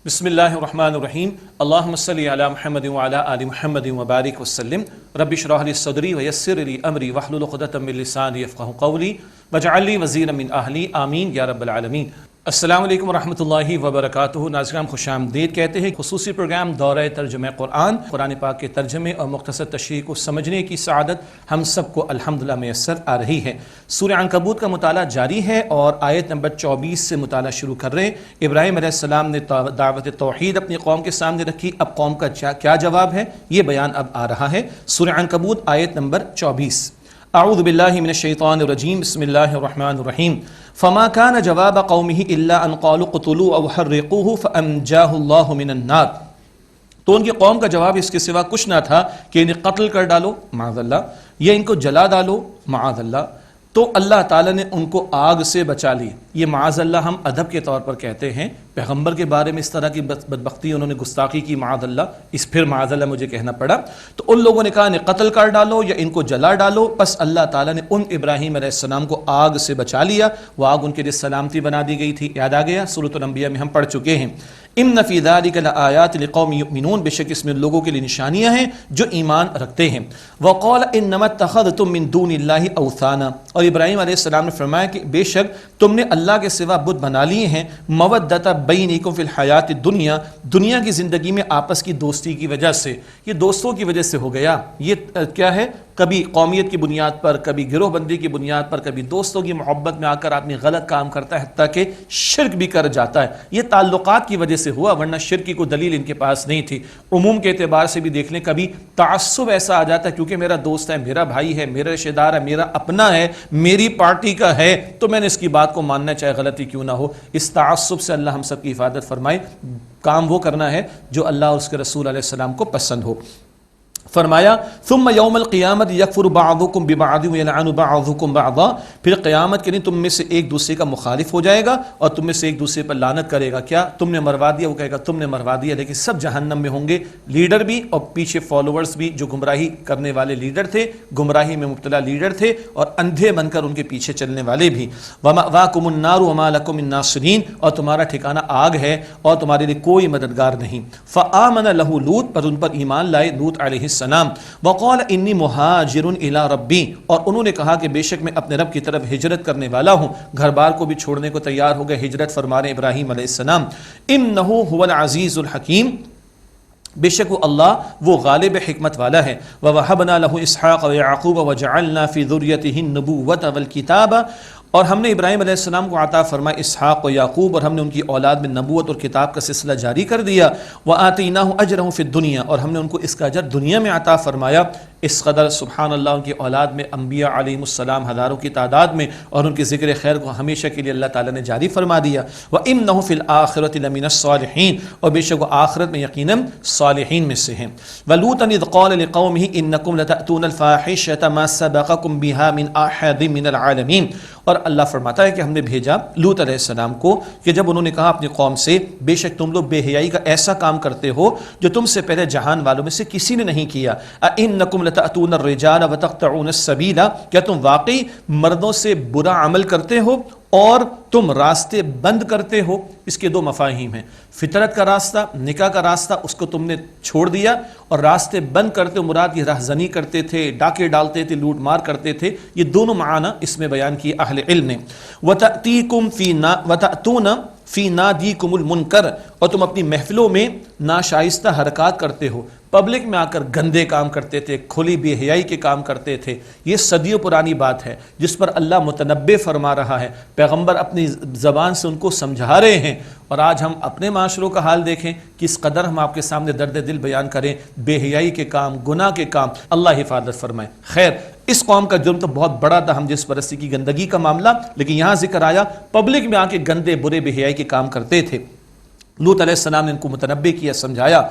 بسم اللہ الرحمن الرحیم اللہم صلی علی محمد وعلی آل محمد وبارک وسلم رب اشرح لی صدری ویسر لی امری واحلل عقدۃ من لسانی یفقہوا قولی واجعل لی وزیرا من اہلی آمین یا رب العالمین۔ السلام علیکم ورحمۃ اللہ وبرکاتہ۔ ناظرین خوش آمدید کہتے ہیں۔ خصوصی پروگرام دورہ ترجمہ قرآن پاک کے ترجمے اور مختصر تشریح کو سمجھنے کی سعادت ہم سب کو الحمدللہ میسر آ رہی ہے۔ سورہ عنکبوت کا مطالعہ جاری ہے اور آیت نمبر 24 سے مطالعہ شروع کر رہے ہیں۔ ابراہیم علیہ السلام نے دعوت توحید اپنی قوم کے سامنے رکھی، اب قوم کا کیا جواب ہے یہ بیان اب آ رہا ہے۔ سورہ عنکبوت آیت نمبر 24۔ اعوذ باللہ من الشیطان الرجیم، بسم اللہ الرحمن الرحیم۔ فما كان جواب قومه الا ان قالوا قتلوه او حرقوه فانجاه الله من النار۔ تو ان کی قوم کا جواب اس کے سوا کچھ نہ تھا کہ انہیں قتل کر ڈالو معاذ اللہ، یا ان کو جلا ڈالو معاذ اللہ، تو اللہ تعالیٰ نے ان کو آگ سے بچا لی۔ یہ معاذ اللہ ہم ادب کے طور پر کہتے ہیں، پیغمبر کے بارے میں اس طرح کی بدبختی انہوں نے گستاخی کی معاذ اللہ، پھر معاذ اللہ مجھے کہنا پڑا۔ تو ان لوگوں نے کہا انہیں قتل کر ڈالو یا ان کو جلا ڈالو، پس اللہ تعالیٰ نے ان ابراہیم علیہ السلام کو آگ سے بچا لیا۔ وہ آگ ان کے لیے سلامتی بنا دی گئی تھی، یاد آ گیا، سورۃ الانبیاء میں ہم پڑھ چکے ہیں۔ ان فی ذلک لآیات لقوم یؤمنون، بے شک اس میں لوگوں کے لیے نشانیاں ہیں جو ایمان رکھتے ہیں۔ وقال انما اتخذتم من دون اللہ اوثانا، اور ابراہیم علیہ السلام نے فرمایا کہ بے شک تم نے اللہ کے سوا بت بنا لیے ہیں، مودۃ بینکم فی الحیات الدنیا، دنیا کی زندگی میں آپس کی دوستی کی وجہ سے۔ یہ دوستوں کی وجہ سے ہو گیا، یہ کیا ہے، کبھی قومیت کی بنیاد پر، کبھی گروہ بندی کی بنیاد پر، کبھی دوستوں کی محبت میں آ کر آدمی غلط کام کرتا ہے، حتیٰ کہ شرک بھی کر جاتا ہے۔ یہ تعلقات کی وجہ سے ہوا، ورنہ شرک کی کوئی دلیل ان کے پاس نہیں تھی۔ عموم کے اعتبار سے بھی دیکھ لیں، کبھی تعصب ایسا آ جاتا ہے کیونکہ میرا دوست ہے، میرا بھائی ہے، میرا رشتہ دار ہے، میرا اپنا ہے، میری پارٹی کا ہے، تو میں نے اس کی بات کو ماننا چاہے غلطی کیوں نہ ہو۔ اس تعصب سے اللہ ہم سب کی حفاظت فرمائے۔ کام وہ کرنا ہے جو اللہ اور اس کے رسول علیہ السلام کو پسند ہو۔ فرمایا ثم یوم القیامت یکفر بعضکم ببعض ویلعن بعضکم بعضا، پھر قیامت کے دن تم میں سے ایک دوسرے کا مخالف ہو جائے گا اور تم میں سے ایک دوسرے پر لعنت کرے گا۔ کیا تم نے مروا دیا، وہ کہے گا تم نے مروا دیا، لیکن سب جہنم میں ہوں گے، لیڈر بھی اور پیچھے فالوورز بھی، جو گمراہی کرنے والے لیڈر تھے، گمراہی میں مبتلا لیڈر تھے، اور اندھے بن کر ان کے پیچھے چلنے والے بھی۔ ومأواکم النار وما لکم من ناصرین، اور تمہارا ٹھکانہ آگ ہے اور تمہارے لیے کوئی مددگار نہیں۔ فآمن لہ لوط، پر ان پر ایمان لائے لوط علیہ السلام۔ وقال انی مہاجر الی ربی، اور انہوں نے کہا کہ بے شک میں اپنے رب کی طرف ہجرت کرنے والا ہوں، گھر بار کو بھی چھوڑنے کو تیار ہو گئے، ہجرت فرما رہے ابراہیم علیہ السلام۔ انہ هو العزیز الحکیم، بے شک وہ اللہ وہ غالب حکمت والا ہے۔ ووہبنا لہ اسحاق ویعقوب وجعلنا فی ذریتہ النبوۃ والکتاب، اور ہم نے ابراہیم علیہ السلام کو عطا فرمایا اسحاق و یعقوب، اور ہم نے ان کی اولاد میں نبوت اور کتاب کا سلسلہ جاری کر دیا۔ وآتیناہ اجرہ فی الدنیا، اور ہم نے ان کو اس کا اجر دنیا میں عطا فرمایا۔ اس قدر سبحان اللہ ان کی اولاد میں انبیاء علیہم السلام ہزاروں کی تعداد میں، اور ان کے ذکر خیر کو ہمیشہ کے لیے اللہ تعالیٰ نے جاری فرما دیا۔ وَإِنَّهُ فِي الْآخِرَةِ لَمِنَ الصَّالِحِينَ، اور بے شک وہ آخرت میں یقیناً صالحین میں سے ہیں۔ وَلُوطًا إِذْ قَالَ لِقَوْمِهِ إِنَّكُمْ لَتَأْتُونَ الْفَاحِشَةَ مَا سَبَقَكُمْ بِهَا مِنْ أَحَدٍ مِنَ الْعَالَمِينَ، اور اللہ فرماتا ہے کہ ہم نے بھیجا لوط علیہ السلام کو کہ جب انہوں نے کہا اپنی قوم سے بے شک تم لوگ بے حیائی کا ایسا کام کرتے ہو جو تم سے پہلے جہان والوں میں سے کسی نے نہیں کیا۔ أَإِنَّكُمْ لَتَأْتُونَ الرِّجَالَ وَتَقْطَعُونَ السَّبِيلَ، کیا تم واقعی مردوں سے برا عمل کرتے ہو اور تم راستے بند کرتے ہو؟ اس کے دو مفاہیم ہیں، فطرت کا راستہ، نکاح کا راستہ، اس کو تم نے چھوڑ دیا، اور راستے بند کرتے ہو مراد یہ رہزنی کرتے تھے، ڈاکے ڈالتے تھے، لوٹ مار کرتے تھے۔ یہ دونوں معنی اس میں بیان کیے اہل علم نے۔ وَتَأْتُونَ فی نادیکم المنکر، اور تم اپنی محفلوں میں ناشائستہ حرکات کرتے ہو، پبلک میں آ کر گندے کام کرتے تھے، کھلی بے حیائی کے کام کرتے تھے۔ یہ صدیوں پرانی بات ہے جس پر اللہ متنبع فرما رہا ہے، پیغمبر اپنی زبان سے ان کو سمجھا رہے ہیں۔ اور آج ہم اپنے معاشروں کا حال دیکھیں، کس قدر ہم آپ کے سامنے درد دل بیان کریں، بے حیائی کے کام، گناہ کے کام، اللہ حفاظت فرمائے۔ خیر، اس قوم کا جرم تو بہت بڑا تھا، ہم جس پرستی کی گندگی کا معاملہ، لیکن یہاں ذکر آیا پبلک میں آ کے گندے برے بے حیائی کے کام کرتے تھے۔ لوط علیہ السلام نے ان کو متنبہ کیا، سمجھایا.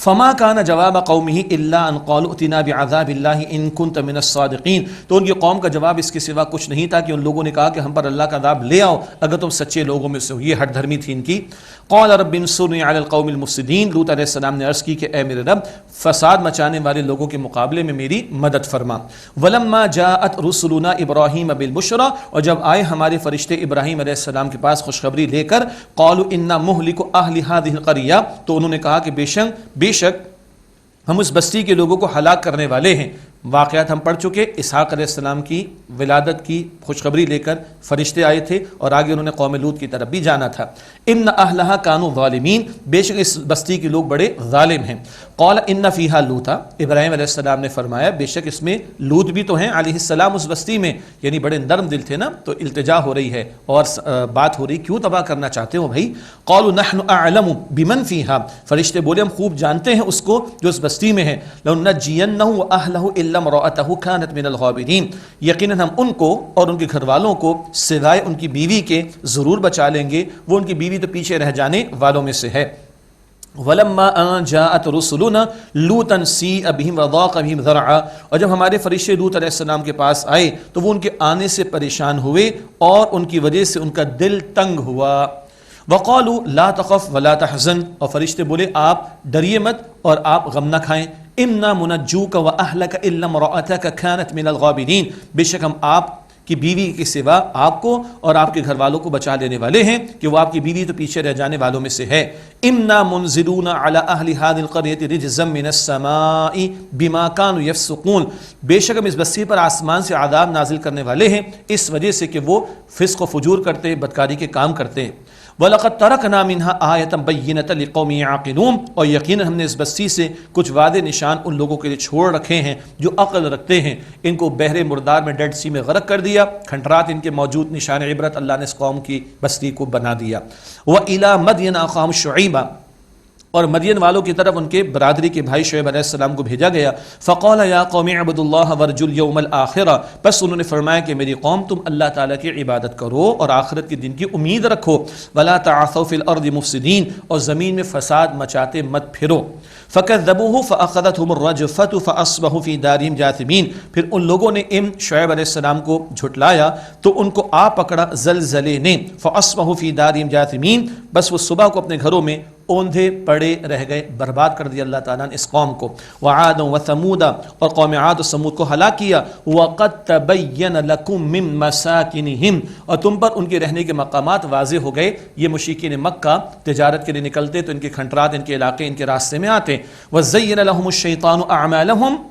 فما کان جواب قومہ الا ان قالوا ائتنا بعذاب اللہ ان کنت من الصادقین. تو ان کی قوم کا جواب اس کے سوا کچھ نہیں تھا کہ ان لوگوں نے کہا کہ ہم پر اللہ کا عذاب لے آؤ اگر تم سچے لوگوں میں سے ہو. یہ ہٹ دھرمی تھی ان کی. قال رب انصرنی علی القوم المفسدین. لوط علیہ السلام نے عرض کی کہ اے میرے رب فساد مچانے والے لوگوں کے مقابلے میں میری مدد فرما. ولما جاءت رسلنا ابراہیم بالبشرى. اور جب آئے ہمارے فرشتے ابراہیم علیہ السلام کے پاس خوشخبری لے کر قالوا انا مہلک اہل هذه القرية. تو انہوں نے کہا کہ بے شک ہم اس بستی کے لوگوں کو ہلاک کرنے والے ہیں. واقعات ہم پڑھ چکے. اسحاق علیہ السلام کی ولادت کی خوشخبری لے کر فرشتے آئے تھے اور آگے انہوں نے قوم لوط کی طرف بھی جانا تھا. ان اہلھا کانوا ظالمین. بے شک اس بستی کے لوگ بڑے ظالم ہیں. قال ان فیہا لوطا. ابراہیم علیہ السلام نے فرمایا بے شک اس میں لوط بھی تو ہیں علیہ السلام اس بستی میں. یعنی بڑے نرم دل تھے نا. تو التجا ہو رہی ہے اور بات ہو رہی کیوں تباہ کرنا چاہتے ہو بھائی. قالوا نحن اعلم بمن فیہا. فرشتے بولے ہم خوب جانتے ہیں اس کو جو اس بستی میں ہے. لنجینہ واہلہ الا امرأتہ کانت من الغابرین. یقیناً ہم ان کو اور ان کے گھر والوں کو سوائے ان کی بیوی کے ضرور بچا لیں گے. وہ ان کی بیوی تو پیچھے رہ جانے والوں میں سے ہے. ولما ان جاءت رسلنا لوطا سیء بهم وضاق بهم ذرعا. اور جب ہمارے فرشتے لوط علیہ السلام کے پاس آئے تو وہ ان کے آنے سے پریشان ہوئے اور ان کی وجہ سے ان کا دل تنگ ہوا. وقالوا لا تخف ولا تحزن. اور فرشتے بولے آپ ڈریے مت اور آپ غم نہ کھائیں. انا منجوک واہلک الا امرأتک کانت من الغابرین. بے شک ہم آپ کی بیوی کے سوا آپ کو اور آپ کے گھر والوں کو بچا لینے والے ہیں کہ وہ آپ کی بیوی تو پیچھے رہ جانے والوں میں سے ہے. انا منزلون علی اہل هذه القرية رجزا من السماء بما كانوا يفسقون. بے شک ہم اس بستی پر آسمان سے عذاب نازل کرنے والے ہیں اس وجہ سے کہ وہ فسق و فجور کرتے ہیں، بدکاری کے کام کرتے ہیں. وَلَقَدْ تَرَكْنَا مِنْهَا آيَةً بَيِّنَةً لِقَوْمٍ يَعْقِلُونَ. اور یقیناً ہم نے اس بستی سے کچھ واضح نشان ان لوگوں کے لیے چھوڑ رکھے ہیں جو عقل رکھتے ہیں. ان کو بحر مردار میں ڈیڈ سی میں غرق کر دیا. کھنڈرات ان کے موجود نشان عبرت اللہ نے اس قوم کی بستی کو بنا دیا. وَإِلَى مَدْيَنَ أَخَاهُمْ شُعَيْبًا. اور مدین والوں کی طرف ان کے برادری کے بھائی شعیب علیہ السلام کو بھیجا گیا. فقال یا قوم اعبدوا اللہ وارجوا اليوم الآخرہ. بس انہوں نے فرمایا کہ میری قوم تم اللہ تعالیٰ کی عبادت کرو اور آخرت کے دن کی امید رکھو. ولا تعثوا فی الارض مفسدین. اور زمین میں فساد مچاتے مت پھرو. فکذبوہ فاخذتہم الرجفۃ فاصبحوا فی دارہم جاثمین. پھر ان لوگوں نے شعیب علیہ السلام کو جھٹلایا تو ان کو آ پکڑا زلزلے نے. فاصبحوا فی دارہم جاثمین. بس وہ صبح کو اپنے گھروں میں اوندھے پڑے رہ گئے. برباد کر دیا اللہ تعالیٰ نے اس قوم کو. وعاد وثمود. اور قوم عاد و ثمود کو ہلاک کیا. وقد تبین لکم من مساکنہم. اور تم پر ان کے رہنے کے مقامات واضح ہو گئے. یہ مشرکین مکہ تجارت کے لیے نکلتے تو ان کے کھنڈرات ان کے علاقے ان کے راستے میں آتے. وزین لهم الشیطان اعمالهم.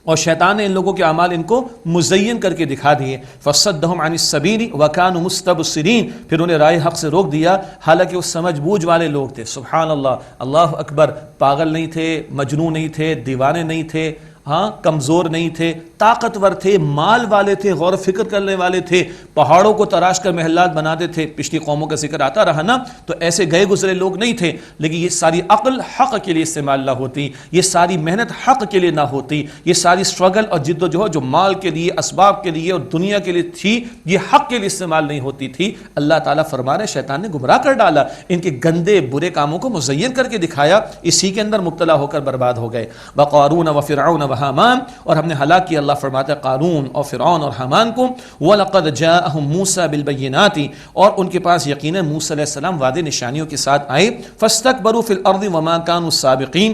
اور شیطان نے ان لوگوں کے اعمال ان کو مزین کر کے دکھا دیے. فصدهم عن السبیل وكانوا مستبصرین. پھر انہیں راہ حق سے روک دیا حالانکہ وہ سمجھ بوجھ والے لوگ تھے. سبحان اللہ، اللہ اکبر. پاگل نہیں تھے، مجنون نہیں تھے، دیوانے نہیں تھے، ہاں کمزور نہیں تھے، طاقتور تھے، مال والے تھے، غور و فکر کرنے والے تھے، پہاڑوں کو تراش کر محلات بناتے تھے. پچھلی قوموں کا ذکر آتا رہا نا. تو ایسے گئے گزرے لوگ نہیں تھے. لیکن یہ ساری عقل حق کے لیے استعمال نہ ہوتی، یہ ساری محنت حق کے لیے نہ ہوتی، یہ ساری سٹرگل اور جد و جہد جو مال کے لیے، اسباب کے لیے اور دنیا کے لیے تھی، یہ حق کے لیے استعمال نہیں ہوتی تھی. اللہ تعالیٰ فرما رہے شیطان نے گمراہ کر ڈالا. ان کے گندے برے کاموں کو مزین کر کے دکھایا. اسی کے اندر مبتلا ہو کر برباد ہو گئے. وقارون وفرعون وحامان. اور ہم نے ہلاک کیا، اللہ فرماتا ہے، قارون اور فرعون اور حامان کو. وَلَقَدْ جَاءَهُم مُوسَىٰ بِالْبَيِّنَاتِ. اور ان کے پاس یقیناً موسیٰ علیہ السلام واضح نشانیوں کے ساتھ آئے. فَاسْتَكْبَرُوا فِي الْأَرْضِ وَمَا كَانُوا السَّابِقِينَ.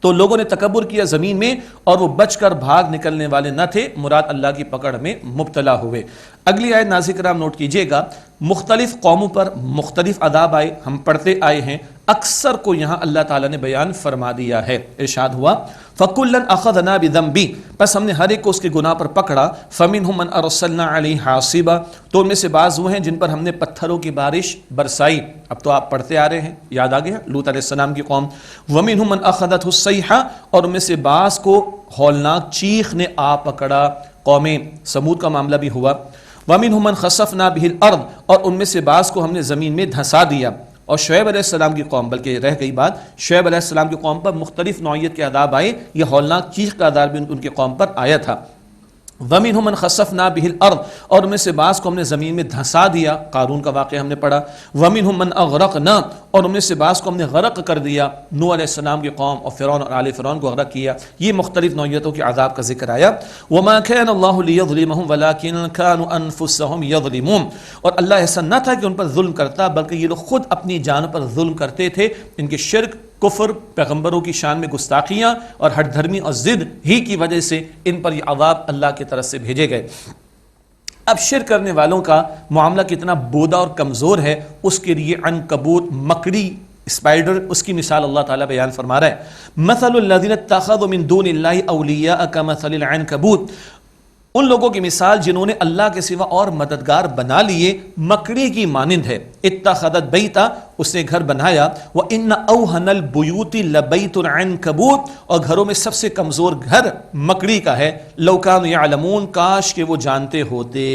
تو لوگوں نے تکبر کیا زمین میں اور وہ بچ کر بھاگ نکلنے والے نہ تھے، مراد اللہ کی پکڑ میں مبتلا ہوئے. اگلی آیت ناظرین کرام نوٹ کیجئے گا. مختلف قوموں پر مختلف عذاب آئے، ہم پڑھتے آئے ہیں. اکثر کو یہاں اللہ تعالیٰ نے بیان فرما دیا ہے. ارشاد ہوا فَكُلًّا أَخَذْنَا بِذَنبِهِ. بس ہم نے ہر ایک کو اس کے گناہ پر پکڑا. فَمِنْهُمْ مَنْ أَرْسَلْنَا عَلَيْهِ حَاصِبًا. تو ان میں سے بعض وہ ہیں جن پر ہم نے پتھروں کی بارش برسائی. اب تو آپ پڑھتے آ رہے ہیں، یاد آ گیا لوط علیہ السلام کی قوم. وَمِنْهُمْ مَنْ أَخَذَتْهُ الصَّيْحَةُ. اور ان میں سے بعض کو ہولناک چیخ نے آ پکڑا. قوم سمود کا معاملہ بھی ہوا. وَمِنْهُمْ مَنْ خَسَفْنَا بِهِ الْأَرْضَ. اور ان میں سے بعض کو ہم نے زمین میں دھنسا دیا. اور شعیب علیہ السلام کی قوم، بلکہ رہ گئی بات، شعیب علیہ السلام کی قوم پر مختلف نوعیت کے عذاب آئے. یہ ہولناک چیخ کا عذاب بھی ان کی قوم پر آیا تھا. وَمِنْهُمْ مَنْ خَسَفْنَا بِهِ الْأَرْضِ اور ان میں سے بعض کو ہم نے زمین میں دھنسا دیا، قارون کا واقعہ ہم نے پڑھا۔ وَمِنْهُمْ مَنْ أَغْرَقْنَا اور ان میں سے بعض کو ہم نے غرق کر دیا، نوح علیہ السلام کی قوم اور فرعون اور آل فرعون کو غرق کیا۔ یہ مختلف نوعیتوں کے عذاب کا ذکر آیا۔ وَمَا كَانَ اللَّهُ لِيَظْلِمَهُمْ وَلَكِنْ كَانُوا أَنفُسَهُمْ يَظْلِمُونَ اور اللہ ایسا نہ تھا کہ ان پر ظلم کرتا، بلکہ یہ لوگ خود اپنی جانوں پر ظلم کرتے تھے۔ ان کے شرک، کفر، پیغمبروں کی شان میں گستاخیاں اور ہٹ دھرمی اور ضد ہی کی وجہ سے ان پر یہ عذاب اللہ کی طرف سے بھیجے گئے۔ اب شرک کرنے والوں کا معاملہ کتنا بودا اور کمزور ہے، اس کے لیے عنکبوت، مکڑی، اسپائڈر، اس کی مثال اللہ تعالیٰ بیان فرما رہا ہے۔ مثل الذین اتخذوا من دون اللہ اولیاء کمثل العنکبوت، ان لوگوں کی مثال جنہوں نے اللہ کے سوا اور مددگار بنا لیے مکڑی کی مانند ہے۔ اتخذت بیتا، اس نے گھر بنایا، وَإِنَّ أَوْهَنَ الْبُيُوتِ لَبَيْتُ الْعَنْكَبُوتِ اور گھروں میں سب سے کمزور گھر مکڑی کا ہے۔ لَوْ كَانُوا يَعْلَمُونَ کاش کہ وہ جانتے ہوتے۔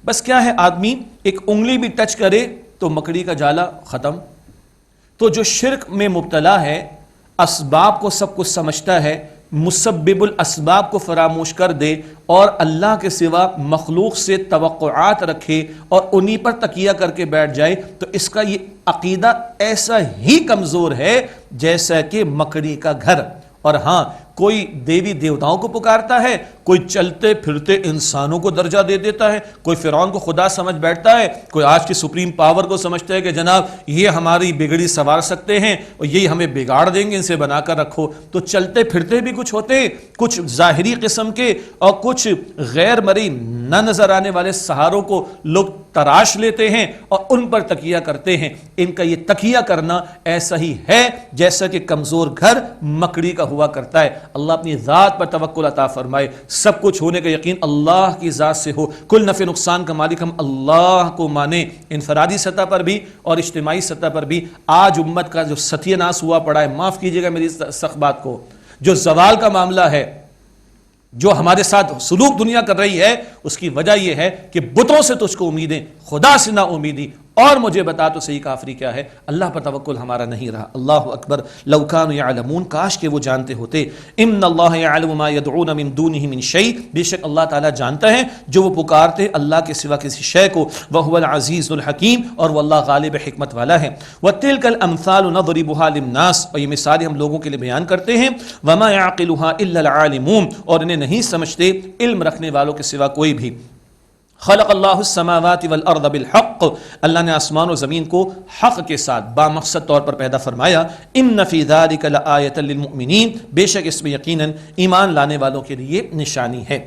بس کیا ہے، آدمی ایک انگلی بھی ٹچ کرے تو مکڑی کا جالا ختم۔ تو جو شرک میں مبتلا ہے، اسباب کو سب کچھ سمجھتا ہے، مسبب الاسباب کو فراموش کر دے اور اللہ کے سوا مخلوق سے توقعات رکھے اور انہی پر تکیہ کر کے بیٹھ جائے، تو اس کا یہ عقیدہ ایسا ہی کمزور ہے جیسا کہ مکڑی کا گھر۔ اور ہاں، کوئی دیوی دیوتاؤں کو پکارتا ہے، کوئی چلتے پھرتے انسانوں کو درجہ دے دیتا ہے، کوئی فرعون کو خدا سمجھ بیٹھتا ہے، کوئی آج کی سپریم پاور کو سمجھتا ہے کہ جناب یہ ہماری بگڑی سنوار سکتے ہیں اور یہی ہمیں بگاڑ دیں گے، ان سے بنا کر رکھو۔ تو چلتے پھرتے بھی کچھ ہوتے ہیں، کچھ ظاہری قسم کے اور کچھ غیر مرئی نہ نظر آنے والے سہاروں کو لوگ تراش لیتے ہیں اور ان پر تکیہ کرتے ہیں۔ ان کا یہ تکیہ کرنا ایسا ہی ہے جیسا کہ کمزور گھر مکڑی کا ہوا کرتا ہے۔ اللہ اپنی ذات پر توکل عطا فرمائے، سب کچھ ہونے کا یقین اللہ کی ذات سے ہو، کل نفع نقصان کا مالک ہم اللہ کو مانیں، انفرادی سطح پر بھی اور اجتماعی سطح پر بھی۔ آج امت کا جو ستیہ ناس ہوا پڑا ہے، معاف کیجیے گا میری سخت بات کو، جو زوال کا معاملہ ہے، جو ہمارے ساتھ سلوک دنیا کر رہی ہے، اس کی وجہ یہ ہے کہ بتوں سے تجھ کو امیدیں، خدا سے نہ امیدی، اور مجھے بتا تو صحیح کافری کیا ہے، اللہ پر توکل ہمارا نہیں رہا۔ اللہ اکبر، لو کانوا یعلمون کاش کہ وہ جانتے ہوتے۔ ان اللہ یعلم ما یدعون من دونہ من شیء، بے شک اللہ تعالیٰ جانتا ہے جو وہ پکارتے اللہ کے سوا کسی شے کو، وہو العزیز الحکیم اور وہ اللہ غالب حکمت والا ہے۔ وتلک الامثال نضربها للناس، اور یہ مثالیں ہم لوگوں کے لیے بیان کرتے ہیں۔ وما يعقلها الا العالمون، اور انہیں نہیں سمجھتے علم رکھنے والوں کے سوا کوئی بھی۔ خلق اللہ السماوات والارض بالحق، اللہ نے آسمان و زمین کو حق کے ساتھ بامقصد طور پر پیدا فرمایا۔ ان فی ذلک لآیۃ للمؤمنین، بے شک اس میں یقیناً ایمان لانے والوں کے لیے نشانی ہے۔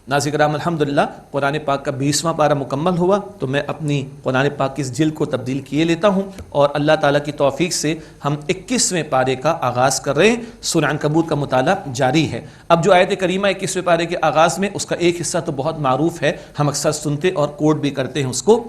ناظرین کرام، الحمدللہ قرآن پاک کا 20واں پارہ مکمل ہوا، تو میں اپنی قرآن پاک کی اس جلد کو تبدیل کیے لیتا ہوں اور اللہ تعالیٰ کی توفیق سے ہم 21ویں پارے کا آغاز کر رہے ہیں۔ سورہ عنکبوت کا مطالعہ جاری ہے۔ اب جو آیت کریمہ 21ویں پارے کے آغاز میں، اس کا ایک حصہ تو بہت معروف ہے، ہم اکثر سنتے اور کوٹ بھی کرتے ہیں اس کو،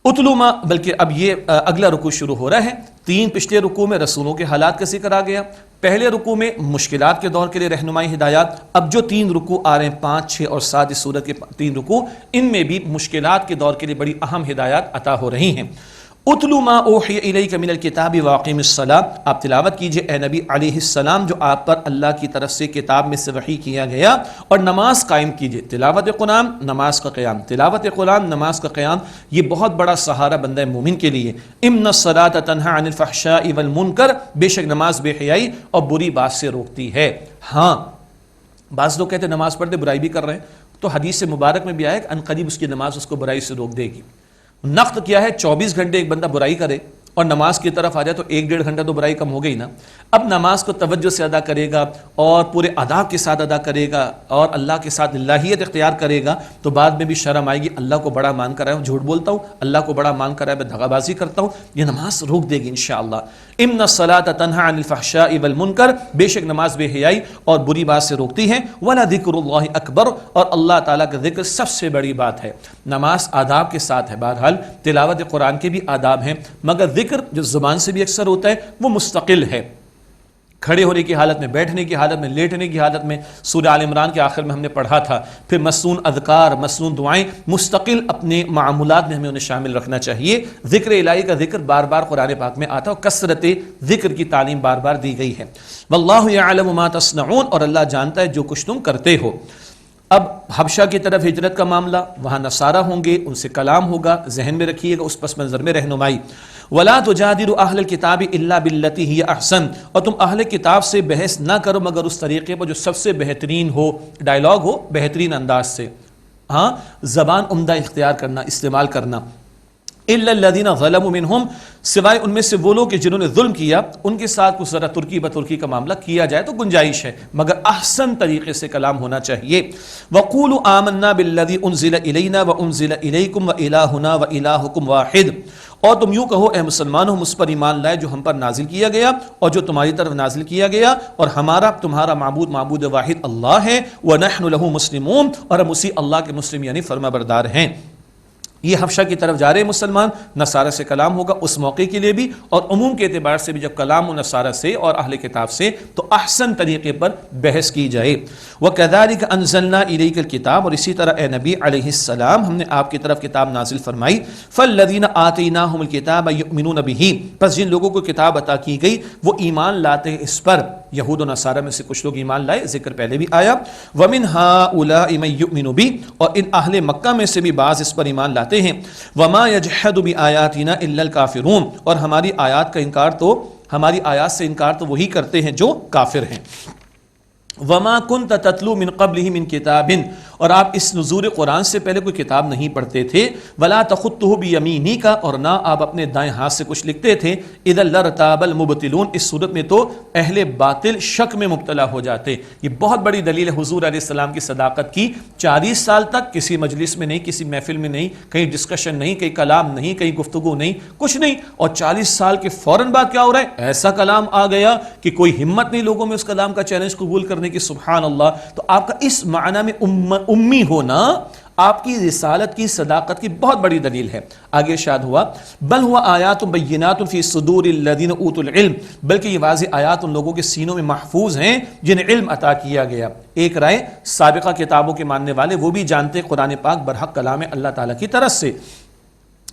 اتلو ما، بلکہ اب یہ اگلا رکوع شروع ہو رہا ہے۔ 3 پچھلے رکوع میں رسولوں کے حالات کا ذکر آ گیا، پہلے رکوع میں مشکلات کے دور کے لیے رہنمائی ہدایات۔ اب جو 3 رکوع آ رہے ہیں، 5، 6 اور 7 اس سورت کے 3 رکوع، ان میں بھی مشکلات کے دور کے لیے بڑی اہم ہدایات عطا ہو رہی ہیں۔ اتلو ما اوحی الیک من الکتاب واقیم الصلاۃ، آپ تلاوت کیجئے اے نبی علیہ السلام جو آپ پر اللہ کی طرف سے کتاب میں سے وحی کیا گیا، اور نماز قائم کیجئے۔ تلاوت قرآن، نماز کا قیام، تلاوت قرآن، نماز کا قیام، یہ بہت بڑا سہارا بندہ مومن کے لیے۔ ان الصلاۃ تنہی عن الفحشاء والمنکر، بے شک نماز بے حیائی اور بری بات سے روکتی ہے۔ ہاں، بعض لوگ کہتے ہیں نماز پڑھتے برائی بھی کر رہے ہیں، تو حدیث مبارک میں بھی آیا کہ عنقریب اس کی نماز اس کو برائی سے روک دے گی۔ نقد کیا ہے؟ 24 گھنٹے ایک بندہ برائی کرے اور نماز کی طرف آ جائے تو 1-1.5 گھنٹہ تو برائی کم ہو گئی نا۔ اب نماز کو توجہ سے ادا کرے گا اور پورے آداب کے ساتھ ادا کرے گا اور اللہ کے ساتھ اللہیت اختیار کرے گا، تو بعد میں بھی شرم آئے گی، اللہ کو بڑا مان کر آیا ہوں، جھوٹ بولتا ہوں، اللہ کو بڑا مان کر آیا میں دغا بازی کرتا ہوں، یہ نماز روک دے گی انشاءاللہ۔ ان الصلاۃ تنہی عن الفحشاء والمنکر، بے شک نماز بے حیائی اور بری بات سے روکتی ہے۔ ولذکر اللہ اکبر، اور اللہ تعالیٰ کا ذکر سب سے بڑی بات ہے۔ نماز آداب کے ساتھ ہے، بہرحال تلاوت قرآن کے بھی آداب ہیں، مگر ذکر جو زبان سے بھی اکثر ہوتا ہے وہ مستقل ہے، کھڑے ہونے کی حالت میں، بیٹھنے کی حالت میں، لیٹنے کی حالت میں۔ سورہ آل عمران کے آخر میں ہم نے پڑھا تھا۔ پھر مسنون اذکار، مسنون دعائیں مستقل اپنے معاملات میں ہمیں انہیں شامل رکھنا چاہیے۔ ذکر الہی کا ذکر بار بار قرآن پاک میں آتا ہے اور کثرت ذکر کی تعلیم بار بار دی گئی ہے۔ واللہ یعلم ما تصنعون، اور اللہ جانتا ہے جو کچھ تم کرتے ہو۔ اب حبشہ کی طرف ہجرت کا معاملہ، وہاں نصارہ ہوں گے، ان سے کلام ہوگا، ذہن میں رکھیے گا، اس پس منظر میں رہنمائی۔ وَلَا تُجَادِلُوا أَهْلَ الْكِتَابِ إِلَّا بِالَّتِي هِيَ أَحْسَنُ، اور تم اہل کتاب سے بحث نہ کرو مگر اس طریقے پر جو سب سے بہترین ہو، ڈائلاگ ہو بہترین انداز سے، ہاں زبان عمدہ اختیار کرنا، استعمال کرنا۔ إِلَّا الَّذِينَ ظَلَمُوا مِنْهُمْ، سوائے ان میں سے وہ لوگ کہ جنہوں نے ظلم کیا، ان کے ساتھ کچھ ذرا ترکی بترکی کا معاملہ کیا جائے تو گنجائش ہے، مگر احسن طریقے سے کلام ہونا چاہیے۔ وَقُولُوا آمَنَّا بِالَّذِي أُنزِلَ إِلَيْنَا وَأُنزِلَ إِلَيْكُمْ وَإِلَٰهُنَا وَإِلَٰهُكُمْ وَاحِدٌ، اور تم یوں کہو اے مسلمانوں ہم اس پر ایمان لائے جو ہم پر نازل کیا گیا اور جو تمہاری طرف نازل کیا گیا، اور ہمارا تمہارا معبود معبود واحد اللہ ہے، وَنَحْنُ لَهُ مُسْلِمُونَ، اور ہم اسی اللہ کے مسلم یعنی فرما بردار ہیں۔ یہ حبشہ کی طرف جا رہے مسلمان، نصارہ سے کلام ہوگا اس موقع کے لیے بھی، اور عموم کے اعتبار سے بھی جب کلام ہو نصارہ سے اور اہل کتاب سے تو احسن طریقے پر بحث کی جائے۔ وَكَذَلِكَ أَنزَلْنَا إِلَيْكَ الْكِتَابَ، اور اسی طرح اے نبی علیہ السلام ہم نے آپ کی طرف کتاب نازل فرمائی۔ فَالَّذِينَ آتَيْنَاهُمُ الْكِتَابَ يُؤْمِنُونَ بِهِ، پس جن لوگوں کو کتاب عطا کی گئی وہ ایمان لاتے ہیں اس پر۔ یہود و نصارہ میں سے کچھ لوگ ایمان لائے، ذکر پہلے بھی آیا۔ وَمِنْ هَؤُلَاءِ مَن يُؤْمِنُ بِهِ، اور ان اہل مکہ میں سے بھی بعض اس پر ایمان لاتے ہیں۔ وَمَا يَجْحَدُ بِآيَاتِنَا إِلَّا الْكَافِرُونَ، اور ہماری آیات کا انکار تو ہماری آیات سے انکار تو وہی کرتے ہیں جو کافر ہیں۔ وَمَا كُنْتَ تَتْلُو مِنْ قَبْلِهِ مِنْ كِتَابٍ، اور آپ اس نزول قرآن سے پہلے کوئی کتاب نہیں پڑھتے تھے۔ وَلَا تَخُطُّهُ بِيَمِينِكَ، اور نہ آپ اپنے دائیں ہاتھ سے کچھ لکھتے تھے۔ إِذًا لَارْتَابَ الْمُبْطِلُونَ، اس صورت میں تو اہل باطل شک میں مبتلا ہو جاتے۔ یہ بہت بڑی دلیل ہے حضور علیہ السلام کی صداقت کی۔ 40 سال تک کسی مجلس میں نہیں، کسی محفل میں نہیں، کہیں ڈسکشن نہیں، کہیں کلام نہیں، کہیں گفتگو نہیں، کچھ نہیں، اور 40 سال کے فوراً بعد کیا ہو رہا ہے؟ ایسا کلام آ گیا کہ کوئی ہمت نہیں لوگوں میں اس کلام کا چیلنج قبول کرنے کی، سبحان اللہ۔ تو آپ کا اس معنی میں امی ہونا آپ کی رسالت کی صداقت کی بہت بڑی دلیل ہے۔ آگے ارشاد ہوا بل ہوا آیات بینات فی صدور الذین اوتوا العلم، بلکہ یہ واضح آیات ان لوگوں کے سینوں میں محفوظ ہیں جنہیں علم عطا کیا گیا۔ ایک رائے سابقہ کتابوں کے ماننے والے وہ بھی جانتے قرآن پاک برحق کلام اللہ تعالیٰ کی طرف سے۔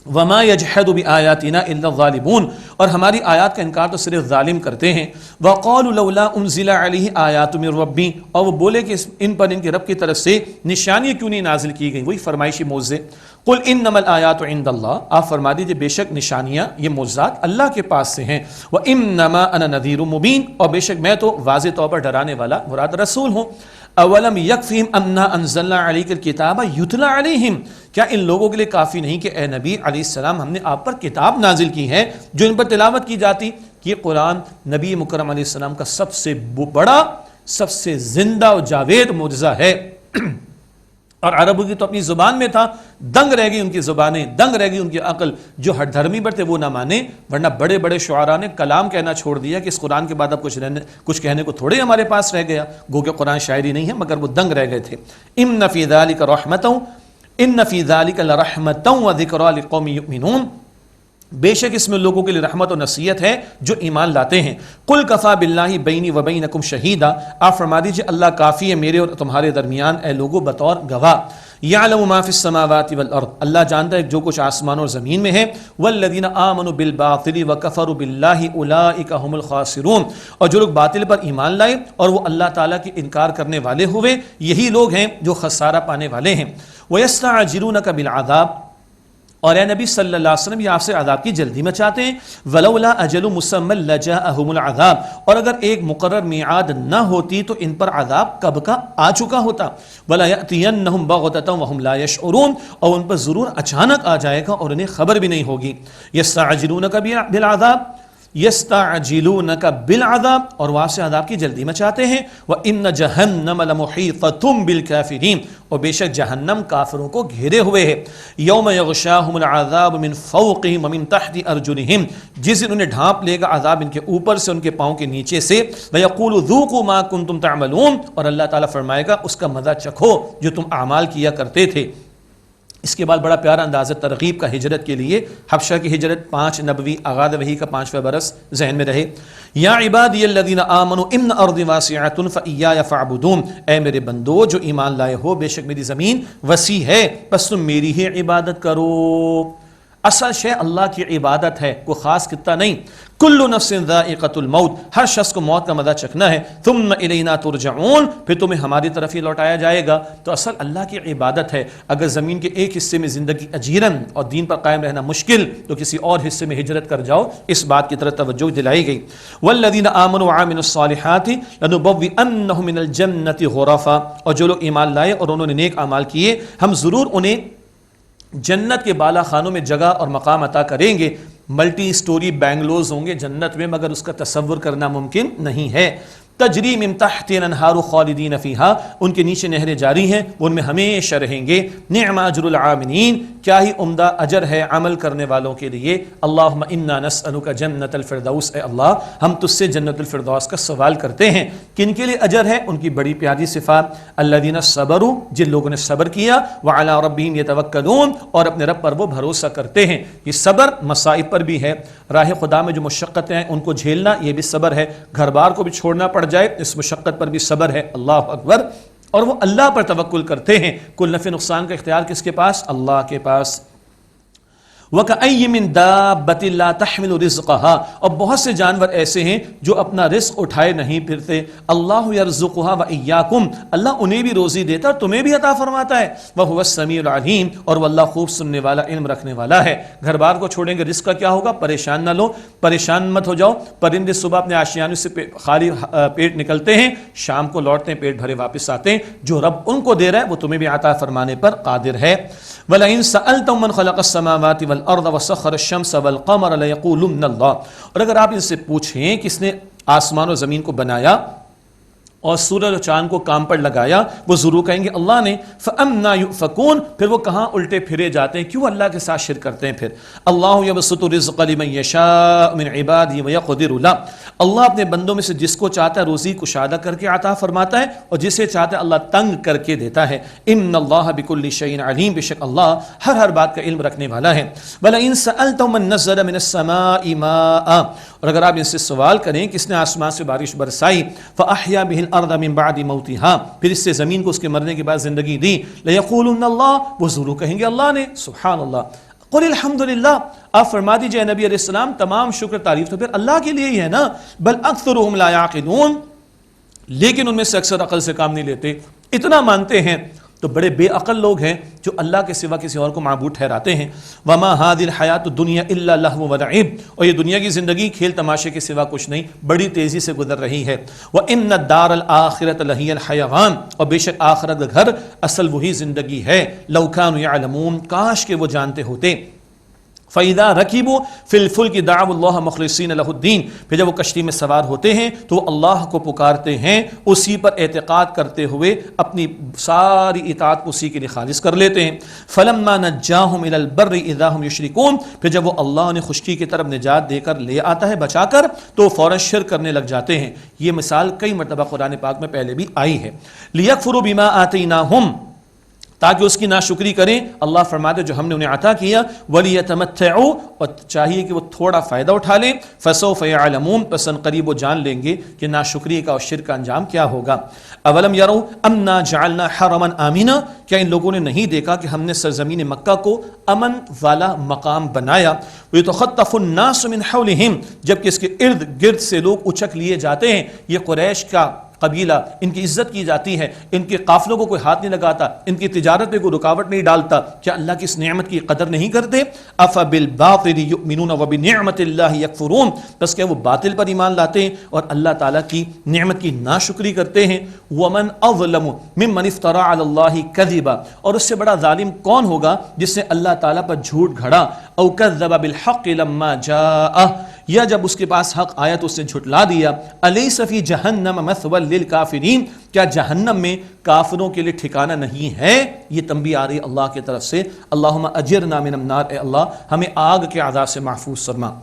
وما يجحد بآياتنا الا الظالمون، اور ہماری آیات کا انکار تو صرف ظالم کرتے ہیں۔ وقالوا لولا انزل عليه آیات من ربی، اور وہ بولے کہ ان پر ان کے رب کی طرف سے نشانیاں کیوں نہیں نازل کی گئیں، وہی فرمائشی موعظے۔ قل انما الآیات عند اللہ، آپ فرما دیجئے بے شک نشانیاں یہ معجزات اللہ کے پاس سے ہیں۔ وانما انا نذیر مبین، اور بے شک میں تو واضح طور پر ڈرانے والا مراد رسول ہوں۔ اولم یکفہم انا انزلنا علیک الکتاب یتلی علیہم، کیا ان لوگوں کے لیے کافی نہیں کہ اے نبی علیہ السلام ہم نے آپ پر کتاب نازل کی ہے جو ان پر تلاوت کی جاتی؟ یہ قرآن نبی مکرم علیہ السلام کا سب سے بڑا، سب سے زندہ و جاوید معجزہ ہے۔ اور عربوں کی تو اپنی زبان میں تھا، دنگ رہ گئی ان کی زبانیں، دنگ رہ گئی ان کی عقل، جو ہٹ دھرمی پر تھے وہ نہ مانے، ورنہ بڑے بڑے شعراء نے کلام کہنا چھوڑ دیا کہ اس قرآن کے بعد اب کچھ کہنے کو تھوڑے ہمارے پاس رہ گیا، گو کہ قرآن شاعری نہیں ہے، مگر وہ دنگ رہ گئے تھے۔ ان فی ذلک لرحمۃ وذکریٰ لقوم یؤمنون، بے شک اس میں لوگوں کے لیے رحمت و نصیحت ہے جو ایمان لاتے ہیں۔ قل کفی باللہ بینی و بینکم شہیدا، آپ فرما دیجئے اللہ کافی ہے میرے اور تمہارے درمیان اے لوگوں بطور گواہ۔ یعلم ما فی السماوات والارض، اللہ جانتا ہے جو کچھ آسمان اور زمین میں ہے۔ والذین آمنوا بالباطل وکفروا باللہ اولئک هم الخاسرون، اور جو لوگ باطل پر ایمان لائے اور وہ اللہ تعالیٰ کی انکار کرنے والے ہوئے یہی لوگ ہیں جو خسارہ پانے والے ہیں۔ ویستعجلونک بالعذاب، اور اے نبی صلی اللہ علیہ وسلم یہ آپ سے عذاب کی جلدی میں چاہتے ہیں۔ ولولا اجل مسمى لجاءهم العذاب، اور اگر ایک مقرر میعاد نہ ہوتی تو ان پر عذاب کب کا آ چکا ہوتا۔ ولا يأتينهم بغتة وهم لا يشعرون، اور ان پر ضرور اچانک آ جائے گا اور انہیں خبر بھی نہیں ہوگی۔ يستعجلونك بالعذاب، یستعجلونک بالعذاب، اور وہاں سے عذاب کی جلدی میں چاہتے ہیں۔ وَإِنَّ جَهَنَّمَ لَمُحِيطَةٌ بِالْكَافِرِينَ، اور بے شک جہنم کافروں کو گھیرے ہوئے ہے۔ یوم یغشاہم العذاب من فوقہم ومن تحت ارجلہم، جس دن انہیں ڈھانپ لے گا عذاب ان کے اوپر سے ان کے پاؤں کے نیچے سے۔ وَيَقُولُ ذُوقُوا مَا كُنتُمْ تَعْمَلُونَ، اور اللہ تعالیٰ فرمائے گا اس کا مزہ چکھو جو تم اعمال کیا کرتے تھے۔ اس کے بعد بڑا پیارا انداز ترغیب کا ہجرت کے لیے، حبشہ کی ہجرت 5 نبوی آغاز وحی کا 5واں برس ذہن میں رہے۔ یا عبادی الذین آمنوا ان ارض واسعۃ فایای فاعبدون، اے میرے بندو جو ایمان لائے ہو بے شک میری زمین وسیع ہے پس تم میری ہی عبادت کرو۔ اصل شے اللہ کی عبادت ہے، کوئی خاص خطہ نہیں. کل نفس ذائقۃ الموت، ہر شخص کو موت کا مزہ چکھنا ہے. ثم الینا ترجعون، پھر تمہیں ہماری طرف ہی لوٹایا جائے گا. تو اصل اللہ کی عبادت ہے. اگر زمین کے ایک حصے میں زندگی اجیرن اور دین پر قائم رہنا مشکل، تو کسی اور حصے میں ہجرت کر جاؤ. اس بات کی طرف توجہ دلائی گئی. والذین آمنوا وعملوا الصالحات لنبوئنہم من الجنۃ غرفا، اور جو لوگ ایمان لائے اور انہوں نے نیک اعمال کیے، ہم ضرور انہیں جنت کے بالا خانوں میں جگہ اور مقام عطا کریں گے. ملٹی سٹوری بینگلوز ہوں گے جنت میں، مگر اس کا تصور کرنا ممکن نہیں ہے. تجری من تحتها الانہار خالدین فیہا، ان کے نیچے نہریں جاری ہیں، وہ ان میں ہمیشہ رہیں گے. نعم اجر العاملین، کیا ہی عمدہ اجر ہے عمل کرنے والوں کے لیے. اللہم انا نسألک جنت الفردوس، اے اللہ ہم تجھ سے جنت الفردوس کا سوال کرتے ہیں. کن کے لیے اجر ہے؟ ان کی بڑی پیاری صفات. الذین صبروا، جن لوگوں نے صبر کیا. وعلی ربہم یتوکلون، اور اپنے رب پر وہ بھروسہ کرتے ہیں. یہ صبر مصائب پر بھی ہے. راہ خدا میں جو مشقتیں ہیں ان کو جھیلنا، یہ بھی صبر ہے. گھر بار کو بھی چھوڑنا پڑ جائے، اس مشقت پر بھی صبر ہے. اللہ اکبر. اور وہ اللہ پر توکل کرتے ہیں. کل نفع نقصان کا اختیار کس کے پاس؟ اللہ کے پاس. وَكَأَيٍّ مِّن دَابَّةٍ لَا تَحْمِلُ رِزْقَهَا، اور بہت سے جانور ایسے ہیں جو اپنا رزق اٹھائے نہیں پھرتے. اللہ يرزقها وَإِيَّاكُمْ، اللہ انہیں بھی روزی دیتا اور تمہیں بھی عطا فرماتا ہے. وَهُوَ السَّمِيعُ الْعَلِيمُ، اور وہ اللہ خوب سننے والا، علم رکھنے والا ہے. گھر بار کو چھوڑیں گے رزق کا کیا ہوگا؟ پریشان نہ لو، پریشان مت ہو جاؤ. پرندے صبح اپنے آشیانے سے خالی پیٹ نکلتے ہیں، شام کو لوٹتے ہیں پیٹ بھرے واپس آتے ہیں. جو رب ان کو دے رہا ہے وہ تمہیں بھی عطا فرمانے پر قادر ہے. وَلَئِن سَأَلْتَهُم مَّن خَلَقَ السَّمَاوَاتِ وَالْأَرْضَ وَسَخَّرَ الشَّمْسَ وَالْقَمَرَ لَيَقُولُنَّ اللَّهُ، اور اگر آپ ان سے پوچھیں کس نے آسمان و زمین کو بنایا اور سورج اور چاند کو کام پر لگایا، وہ ضرور کہیں گے اللہ نے. فَأَنَّىٰ يُؤْفَكُونَ، پھر وہ کہاں الٹے پھرے جاتے ہیں، کیوں اللہ کے ساتھ شرک کرتے ہیں. پھر اللہ يَبْسُطُ الرِّزْقَ لِمَن يَشَاءُ مِنْ عِبَادِهِ وَيَقْدِرُ لَهُ، اللہ اپنے بندوں میں سے جس کو چاہتا ہے روزی کشادہ کر کے عطا فرماتا ہے، اور جسے چاہتا ہے اللہ تنگ کر کے دیتا ہے. ان اللہ بكل شيء علیم، بے شک اللہ ہر بات کا علم رکھنے والا ہے. وَلَئِن سَأَلْتَهُم مَّن نَّزَّلَ مِنَ السَّمَاءِ مَاءً، اور اگر آپ ان سے سوال کریں کس نے آسمان سے بارش برسائی. فَأَحْيَا بِهِ الْأَرْضَ مِن بَعْدِ مَوْتِهَا، پھر اس سے زمین کو اس کے مرنے کے بعد زندگی دی. لَيَقُولُنَّ اللَّهُ، وہ ضرور کہیں گے اللہ نے. سبحان اللہ. قُلِ الْحَمْدُ لِلَّهِ، آپ فرما دیجئے نبی علیہ السلام تمام شکر تعریف تو پھر اللہ کے لیے ہی ہے نا. بل اکثرهم لا يعقلون، لیکن ان میں سے اکثر عقل سے کام نہیں لیتے. اتنا مانتے ہیں تو بڑے بے عقل لوگ ہیں جو اللہ کے سوا کسی اور کو معبود ٹھہراتے ہیں. وما هذه الحیات الدنیا الا لهو ولعب، اور یہ دنیا کی زندگی کھیل تماشے کے سوا کچھ نہیں، بڑی تیزی سے گزر رہی ہے. وان الدار الاخرۃ لہی الحیوان، اور بے شک آخرت کا گھر اصل وہی زندگی ہے. لو كانوا يعلمون، کاش کہ وہ جانتے ہوتے. فَإِذَا رَكِبُوا فِي الْفُلْكِ دَعَوُا اللَّهَ مُخْلِصِينَ لَهُ الدِّينَ، پھر جب وہ کشتی میں سوار ہوتے ہیں تو وہ اللہ کو پکارتے ہیں، اسی پر اعتقاد کرتے ہوئے اپنی ساری اطاعت اسی کے لیے خالص کر لیتے ہیں. فَلَمَّا نَجَّاهُمْ إِلَى الْبَرِّ إِذَا هُمْ يُشْرِكُونَ، پھر جب وہ اللہ نے خشکی کی طرف نجات دے کر لے آتا ہے بچا کر، تو فوراً شرک کرنے لگ جاتے ہیں. یہ مثال کئی مرتبہ قرآن پاک میں پہلے بھی آئی ہے. لِيَكْفُرُوا بِمَا آتَيْنَاهُمْ، تاکہ اس کی ناشکری کریں. اللہ فرماتے جو ہم نے انہیں عطا کیا. وَلِيَتَمَتَّعُوا، اور چاہیے کہ وہ تھوڑا فائدہ اٹھا لیں. فَسَوْفَ يَعْلَمُونَ، پس ان قریب وہ جان لیں گے کہ ناشکری کا اور شرک کا انجام کیا ہوگا. اولم یروا انا جعلنا حرما آمنا، کیا ان لوگوں نے نہیں دیکھا کہ ہم نے سرزمین مکہ کو امن والا مقام بنایا. وَيَتَخَطَّفُ النَّاسُ مِنْ حَوْلِهِمْ، جبکہ اس کے ارد گرد سے لوگ اچک لیے جاتے ہیں. یہ قریش کا قبیلہ، ان کی عزت کی جاتی ہے، ان کے قافلوں کو کوئی ہاتھ نہیں لگاتا، ان کی تجارت میں کوئی رکاوٹ نہیں ڈالتا. کیا اللہ کی اس نعمت کی قدر نہیں کرتے؟ أَفَبِالْبَاطِلِ يُؤْمِنُونَ وَبِنِعْمَةِ اللَّهِ يَكْفُرُونَ، بس کیا وہ باطل پر ایمان لاتے ہیں اور اللہ تعالیٰ کی نعمت کی ناشکری کرتے ہیں. وَمَنْ أَظْلَمُ مِمَّنِ افْتَرَىٰ عَلَى اللَّهِ كَذِبًا، اور اس سے بڑا ظالم کون ہوگا جس نے اللہ تعالیٰ پر جھوٹ گھڑا. أَوْ كَذَّبَ بِالْحَقِّ لَمَّا جَاءَهُ، یا جب اس کے پاس حق آیا تو اس نے جھٹلا دیا. أَلَيْسَ فِي جَهَنَّمَ مَثْوًى لِلْكَافِرِينَ، کیا جہنم میں کافروں کے لیے ٹھکانہ نہیں ہے؟ یہ تنبیہ آ رہی اللہ کی طرف سے. اللہم اجرنا من النار، اے اللہ ہمیں آگ کے عذاب سے محفوظ فرما.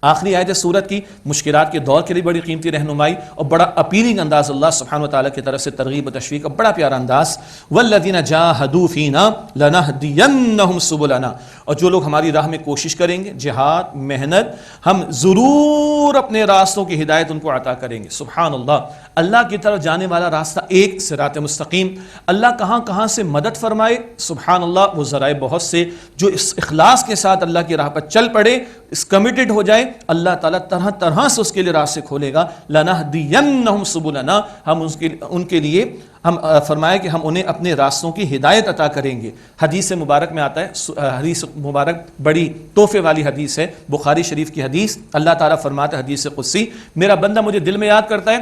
آخری آیت سورت کی مشکلات کے دور کے لیے بڑی قیمتی رہنمائی اور بڑا اپیلنگ انداز اللہ سبحانہ و تعالیٰ کی طرف سے ترغیب و تشویق کا بڑا پیارا انداز. والذین جاہدوا فینا لنہدینہم سبلنا، اور جو لوگ ہماری راہ میں کوشش کریں گے، جہاد محنت، ہم ضرور اپنے راستوں کی ہدایت ان کو عطا کریں گے. سبحان اللہ. اللہ کی طرف جانے والا راستہ ایک صراط مستقیم. اللہ کہاں کہاں سے مدد فرمائے, سبحان اللہ, وہ ذرائع بہت سے. جو اس اخلاص کے ساتھ اللہ کی راہ پر چل پڑے, اس کمیٹڈ ہو جائے, اللہ تعالیٰ طرح طرح سے اس کے لیے راستے کھولے گا. لَنَهْدِيَنَّهُمْ سُبُلَنَا, ہم ان کے لیے ہم فرمایا کہ ہم انہیں اپنے راستوں کی ہدایت عطا کریں گے. حدیث مبارک میں آتا ہے, حدیث مبارک بڑی تحفے والی حدیث ہے, بخاری شریف کی حدیث. اللہ تعالیٰ فرماتا ہے حدیث قدسی, میرا بندہ مجھے دل میں یاد کرتا ہے,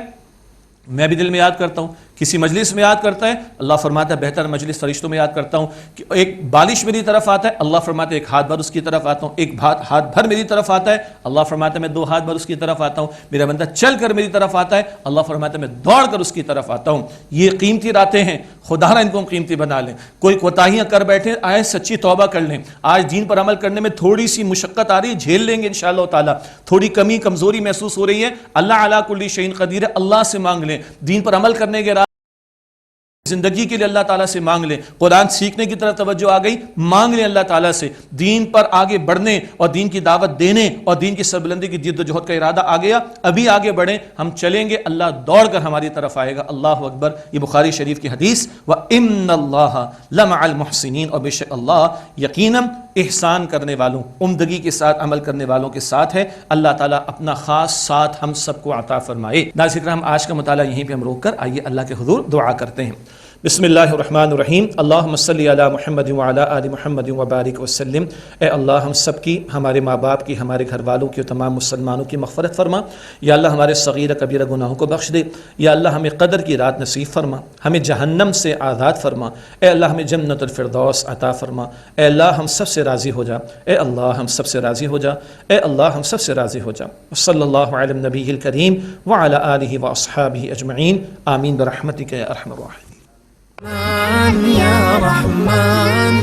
میں بھی دل میں یاد کرتا ہوں. کسی مجلس میں یاد کرتا ہے, اللہ فرماتا ہے بہتر مجلس فرشتوں میں یاد کرتا ہوں. کہ ایک بالش میری طرف آتا ہے, اللہ فرماتا ہے ایک ہاتھ بھر اس کی طرف آتا ہوں. ایک ہاتھ بھر میری طرف آتا ہے, اللہ فرماتا ہے میں 2 ہاتھ بھر اس کی طرف آتا ہوں. میرا بندہ چل کر میری طرف آتا ہے, اللہ فرماتا ہے میں دوڑ کر اس کی طرف آتا ہوں. یہ قیمتی راتیں ہیں, خدا نہ ان کو ہم قیمتی بنا لیں. کوئی کوتاہیاں کر بیٹھے, آئے سچی توبہ کر لیں. آج دین پر عمل کرنے میں تھوڑی سی مشقت آ رہی ہے, جھیل لیں گے انشاءاللہ تعالیٰ. تھوڑی کمی کمزوری محسوس ہو رہی ہے, اللہ علی کل شیء قدیر ہے, اللہ سے مانگ لیں. دین پر عمل کرنے کے زندگی کے لیے اللہ تعالیٰ سے مانگ لیں. قرآن سیکھنے کی طرف توجہ آ گئی, مانگ لیں اللہ تعالیٰ سے. دین پر آگے بڑھنے اور دین کی دعوت دینے اور دین کی سربلندی کی جد و جہد کا ارادہ آ گیا, ابھی آگے بڑھیں, ہم چلیں گے, اللہ دوڑ کر ہماری طرف آئے گا. اللہ اکبر. یہ بخاری شریف کی حدیث. وَإِنَّ اللَّهَ لَمَعَ الْمُحْسِنِينَ, اور بے شک اللہ یقیناً احسان کرنے والوں, عمدگی کے ساتھ عمل کرنے والوں کے ساتھ ہے. اللہ تعالیٰ اپنا خاص ساتھ ہم سب کو عطا فرمائے. ناظرین کرام, آج کا مطالعہ یہیں پہ ہم روک کر آئیے اللہ کے حضور دعا کرتے ہیں. بسم اللہ الرحمن الرحیم. اللہم صلی علی محمد وعلی آل محمد وبارک وسلم. اے اللہ ہم سب کی, ہمارے ماں باپ کی, ہمارے گھر والوں کی اور تمام مسلمانوں کی مغفرت فرما. یا اللہ ہمارے صغیر کبیرہ گناہوں کو بخش دے. یا اللہ ہمیں قدر کی رات نصیب فرما, ہمیں جہنم سے آزاد فرما. اے اللہ ہمیں جنت الفردوس عطا فرما. اے اللہ ہم سب سے راضی ہو جا. اے اللہ ہم سب سے راضی ہو جا. اے اللہ ہم سب سے راضی ہو جا. صلی اللہ علی النبی الکریم وعلی آلہ واصحابہ اجمعین. آمین برحمتک یا ارحم الراحمین. يا رحمن